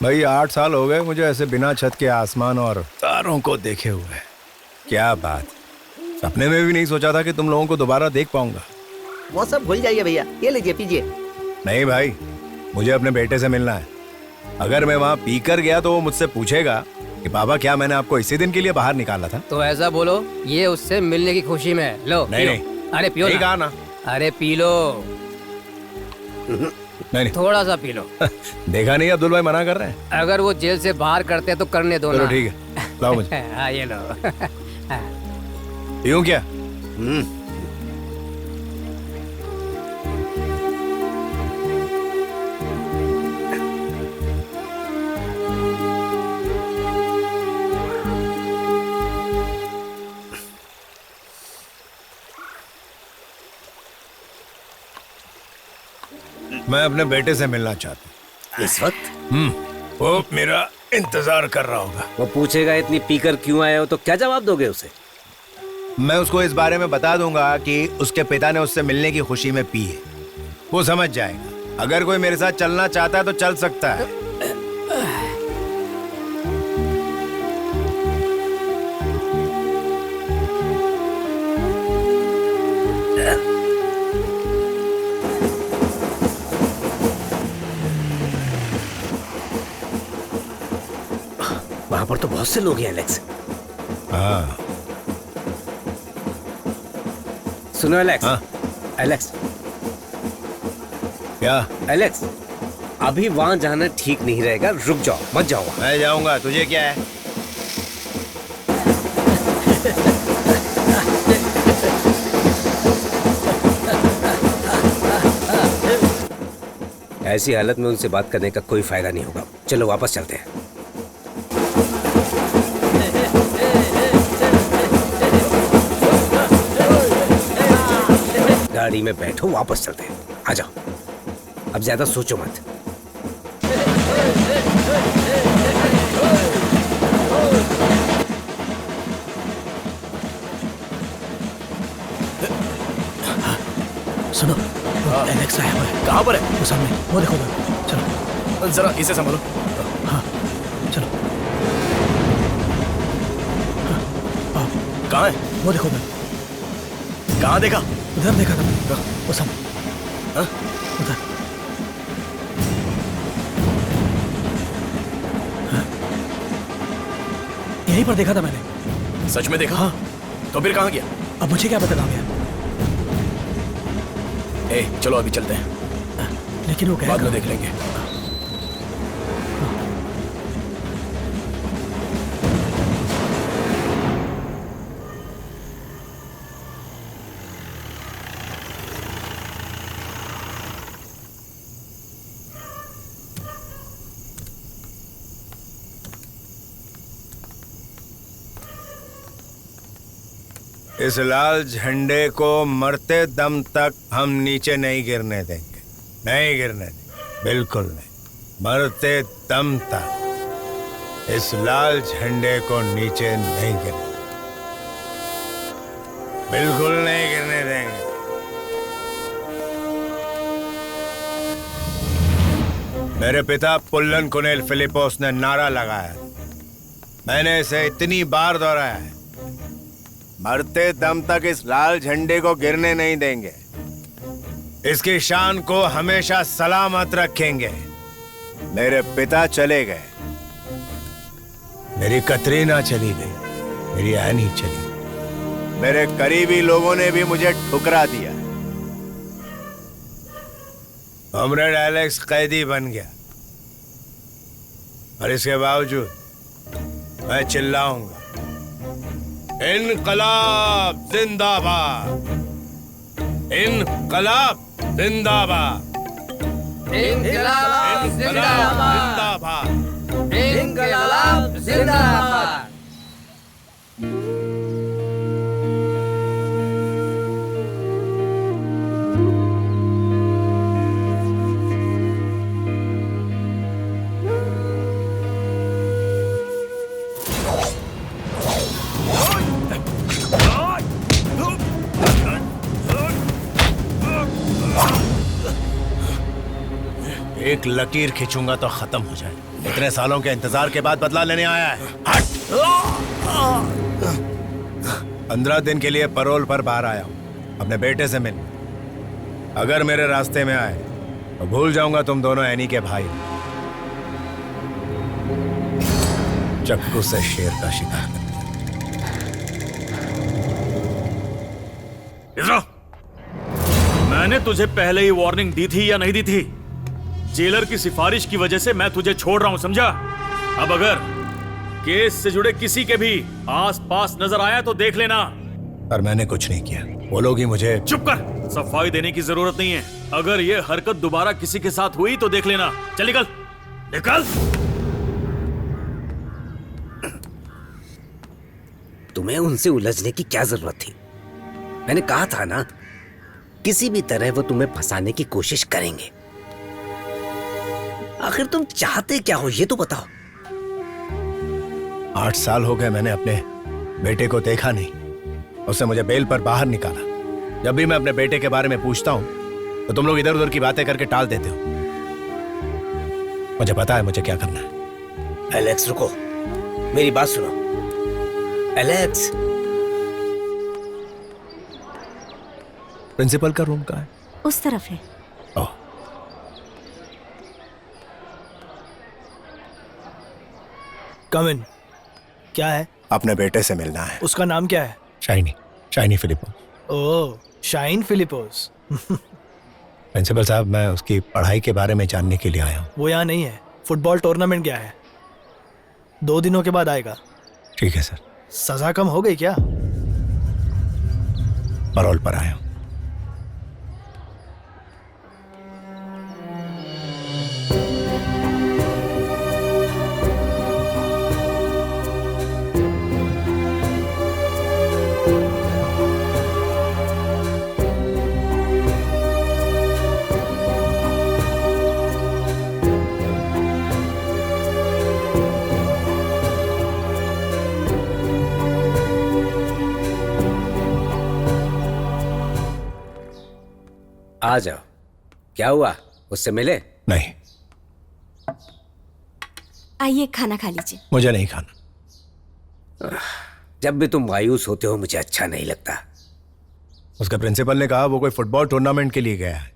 भाई 8 साल हो गए मुझे ऐसे बिना छत के आसमान और तारों को देखे हुए। क्या बात, सपने में भी नहीं सोचा था कि तुम लोगों को दोबारा देख पाऊंगा। वो सब भूल जाइए भैया, ये लीजिए पीजिए। नहीं भाई, मुझे अपने बेटे से मिलना है। अगर मैं वहाँ पी कर गया तो वो मुझसे पूछेगा कि पापा क्या मैंने आपको इसी दिन के लिए बाहर निकाला था। तो ऐसा बोलो, ये उससे मिलने की खुशी में। लो नहीं पियो। नहीं, अरे पियो नहीं ना। कहा ना। अरे पी लो, नहीं नहीं, थोड़ा सा पी लो। देखा नहीं अब्दुल भाई मना कर रहे हैं। अगर वो जेल से बाहर करते हैं तो करने दो चलो ना। ठीक है, लाओ मुझे। हाँ ये लो। यूं क्या? मैं अपने बेटे से मिलना चाहता हूँ। इस वक्त वो मेरा इंतजार कर रहा होगा। वो पूछेगा इतनी पीकर क्यों आए हो, तो क्या जवाब दोगे उसे? मैं उसको इस बारे में बता दूंगा कि उसके पिता ने उससे मिलने की खुशी में पी है। वो समझ जाएगा। अगर कोई मेरे साथ चलना चाहता है तो चल सकता है। वहां पर तो बहुत से लोग हैं एलेक्स। हाँ सुनो एलेक्स। हाँ? एलेक्स, क्या? एलेक्स, अभी वहां जाना ठीक नहीं रहेगा। रुक जाओ, मत जाओ वहां। मैं जाऊंगा, तुझे क्या है? ऐसी हालत में उनसे बात करने का कोई फायदा नहीं होगा। चलो वापस चलते हैं। गाड़ी में बैठो, वापस चलते हैं। आ जाओ, अब ज्यादा सोचो मत। सुनो, एलेक्स आया हुआ है। कहाँ पर है? वो सामने, वो देखो उधर। चलो जरा इसे संभालो। हाँ चलो। हाँ, कहाँ है? वो देखो उधर। कहाँ देखा? उधर देखा था, वो सामने। हाँ? उधर। हाँ? यहीं पर देखा था मैंने। सच में देखा? हाँ। तो फिर कहाँ गया? अब मुझे क्या पता कहाँ गया। ए, चलो अभी चलते हैं, लेकिन वो बाद में कहेगा। देख लेंगे। इस लाल झंडे को मरते दम तक हम नीचे नहीं गिरने देंगे। नहीं गिरने देंगे, बिल्कुल नहीं। मरते दम तक इस लाल झंडे को नीचे नहीं गिरने, बिल्कुल नहीं गिरने देंगे। मेरे पिता पुल्लन कुनेल फिलिपोस ने नारा लगाया, मैंने इसे इतनी बार दोहराया है, मरते दम तक इस लाल झंडे को गिरने नहीं देंगे। इसकी शान को हमेशा सलामत रखेंगे। मेरे पिता चले गए, मेरी कतरीना चली गई, मेरी एनी चली गई, मेरे करीबी लोगों ने भी मुझे ठुकरा दिया। कॉमरेड एलेक्स कैदी बन गया, और इसके बावजूद मैं चिल्लाऊंगा, इनकलाब जिंदाबाद, इनकलाब जिंदाबाद, इंकलाब जिंदाबाद, जिंदाबाद। इंकलाब जिंदाबाद। एक लकीर खींचूंगा तो खत्म हो जाए। इतने सालों के इंतजार के बाद बदला लेने आया है। हट! 15 दिन के लिए पैरोल पर बाहर आया हूं अपने बेटे से मिल। अगर मेरे रास्ते में आए तो भूल जाऊंगा तुम दोनों एनी के भाई। चक्कू से शेर का शिकार। इधर आओ। मैंने तुझे पहले ही वार्निंग दी थी या नहीं दी थी? जेलर की सिफारिश की वजह से मैं तुझे छोड़ रहा हूं, समझा? अब अगर केस से जुड़े किसी के भी आस पास नजर आया तो देख लेना। पर मैंने कुछ नहीं किया, वो लोग ही मुझे। चुप कर, सफाई देने की जरूरत नहीं है। अगर ये हरकत दोबारा किसी के साथ हुई तो देख लेना। चल निकल, निकल। तुम्हें उनसे उलझने की क्या जरूरत थी? मैंने कहा था ना, किसी भी तरह वो तुम्हें फंसाने की कोशिश करेंगे। आखिर तुम चाहते क्या हो ये तो बताओ। 8 साल हो गए मैंने अपने बेटे को देखा नहीं। उसने मुझे बेल पर बाहर निकाला। जब भी मैं अपने बेटे के बारे में पूछता हूं तो तुम लोग इधर उधर की बातें करके टाल देते हो। मुझे पता है मुझे क्या करना है। एलेक्स रुको, मेरी बात सुनो। एलेक्स, प्रिंसिपल का रूम कहाँ है? उस तरफ है। ओह, कम इन। क्या है? अपने बेटे से मिलना है। उसका नाम क्या है? शाइनी फिलिपोस। ओह, शाइन फिलिपोस। प्रिंसिपल साहब, मैं उसकी पढ़ाई के बारे में जानने के लिए आया हूँ। वो यहाँ नहीं है। फुटबॉल टूर्नामेंट गया है, 2 दिनों के बाद आएगा। ठीक है सर। सजा कम हो गई क्या? पैरोल पर आया हूँ। आ जाओ। क्या हुआ, उससे मिले? नहीं, आइए खाना खा लीजिए। मुझे नहीं खाना। जब भी तुम मायूस होते हो मुझे अच्छा नहीं लगता। उसके प्रिंसिपल ने कहा वो कोई फुटबॉल टूर्नामेंट के लिए गया है।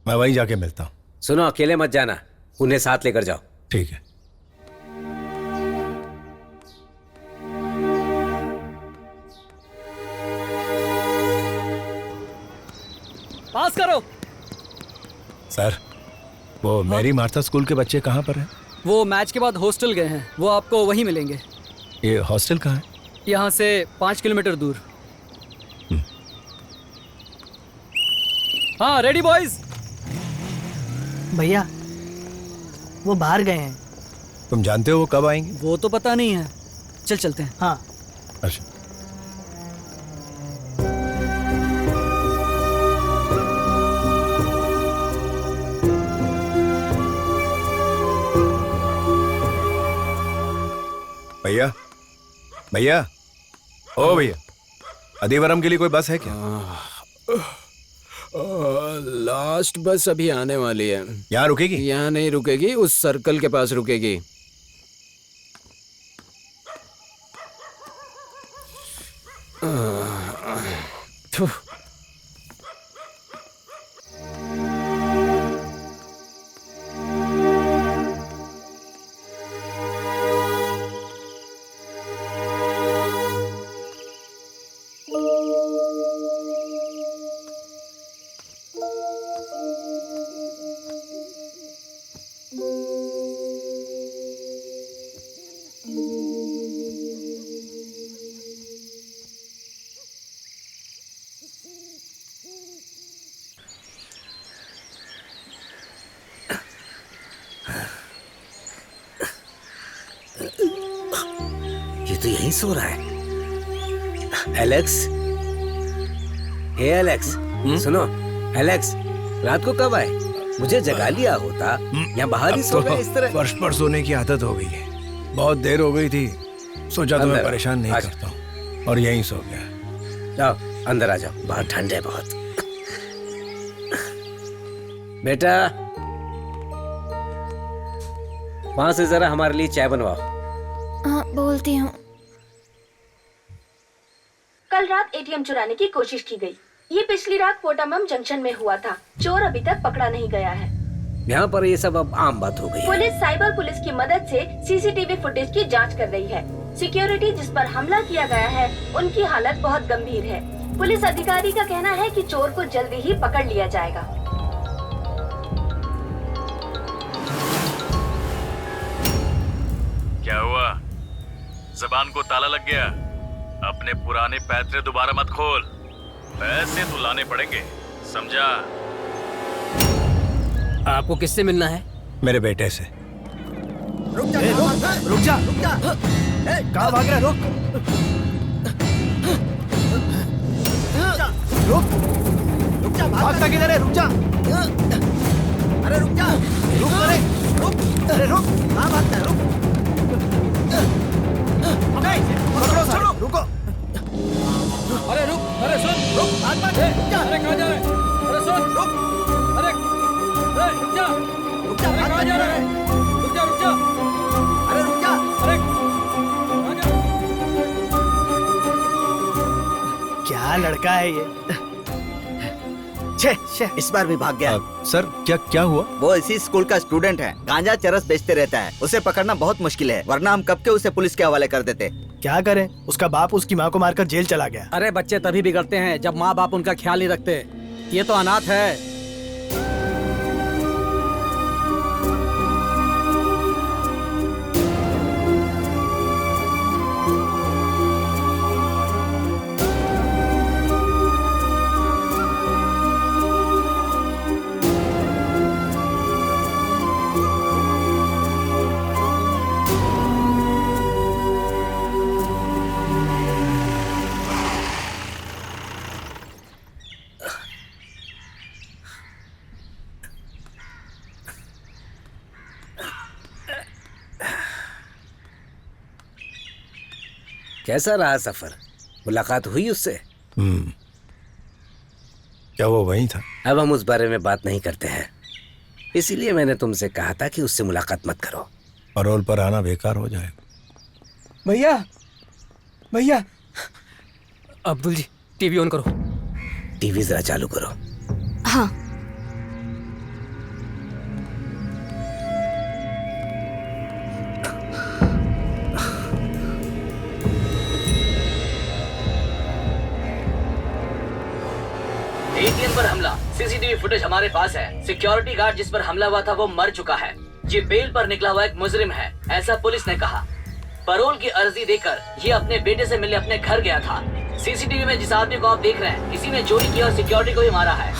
मैं वहीं जाके मिलता हूँ। सुनो, अकेले मत जाना, उन्हें साथ लेकर जाओ। ठीक है। पास करो। सर, वो मैरी मार्था स्कूल के बच्चे कहाँ पर हैं? वो मैच के बाद हॉस्टल गए हैं, वो आपको वहीं मिलेंगे। ये हॉस्टल कहाँ है? यहाँ से 5 किलोमीटर दूर। हाँ, रेडी बॉयज। भैया, वो बाहर गए हैं। तुम जानते हो वो कब आएंगे? वो तो पता नहीं है, चल चलते हैं। हाँ। अच्छा। भैया, भैया, ओ भैया, अधिवरम के लिए कोई बस है क्या? लास्ट बस अभी आने वाली है। यहाँ रुकेगी? यहाँ नहीं रुकेगी, उस सर्कल के पास रुकेगी। ये तो यहीं सो रहा है। एलेक्स, हे एलेक्स, सुनो। एलेक्स, रात को कब आए? मुझे जगा लिया होता, यहाँ बाहर ही सो गए इस तरह। फर्श पर सोने की आदत हो गई है। बहुत देर हो गई थी, सोचा तुम्हें परेशान नहीं करता हूँ और यहीं सो गया। जाओ अंदर आ जाओ, बाहर ठंड है बहुत। बेटा, वहां से जरा हमारे लिए चाय बनवाओ। हाँ बोलती हूँ। कल रात एटीएम चुराने की कोशिश की गई। ये पिछली रात कोटामम जंक्शन में हुआ था। चोर अभी तक पकड़ा नहीं गया है। यहाँ पर ये सब अब आम बात हो गई है। पुलिस साइबर पुलिस की मदद से सीसीटीवी फुटेज की जांच कर रही है। सिक्योरिटी जिस पर हमला किया गया है उनकी हालत बहुत गंभीर है। पुलिस अधिकारी का कहना है कि चोर को जल्दी ही पकड़ लिया जाएगा। क्या हुआ? जबान को ताला लग गया? अपने पुराने पैतरे दोबारा मत खोल। पैसे तो लाने पड़ेंगे, समझा? आपको किससे मिलना है? मेरे बेटे से। रुक जा। कहाँ भाग रहा है? रुक जा। भागता किधर है? रुक जा। अरे रुक जा। रुक। कहाँ भागता है? रुक। पकड़ो सारे, रुको। अरे रुक, अरे सुन, रुक, रुक जा। अरे कहाँ जा रहे? अरे सुन, रुक, अरे रुक जा, अरे कहाँ जा रहे? रुक जा, अरे रुक जा। अरे कहाँ जा रहे? क्या लड़का है ये? छे, इस बार भी भाग गया। सर क्या हुआ? वो इसी स्कूल का स्टूडेंट है। गांजा चरस बेचते रहता है। उसे पकड़ना बहुत मुश्किल है, वरना हम कब के उसे पुलिस के हवाले कर देते। क्या करें? उसका बाप उसकी माँ को मारकर जेल चला गया। अरे बच्चे तभी बिगड़ते हैं जब माँ बाप उनका ख्याल नहीं रखते। ये तो अनाथ है। कैसा रहा सफर? मुलाकात हुई उससे? क्या वो वहीं था? अब हम उस बारे में बात नहीं करते हैं, इसीलिए मैंने तुमसे कहा था कि उससे मुलाकात मत करो। पैरोल पर आना बेकार हो जाएगा। भैया अब्दुल जी, टीवी ऑन करो। टीवी जरा चालू करो। हाँ। एटीएम पर हमला, सीसीटीवी फुटेज हमारे पास है। सिक्योरिटी गार्ड जिस पर हमला हुआ था वो मर चुका है। ये बेल पर निकला हुआ एक मुजरिम है, ऐसा पुलिस ने कहा। पैरोल की अर्जी देकर ये अपने बेटे से मिलने अपने घर गया था। सीसीटीवी में जिस आदमी को आप देख रहे हैं, किसी ने चोरी की और सिक्योरिटी को भी मारा है।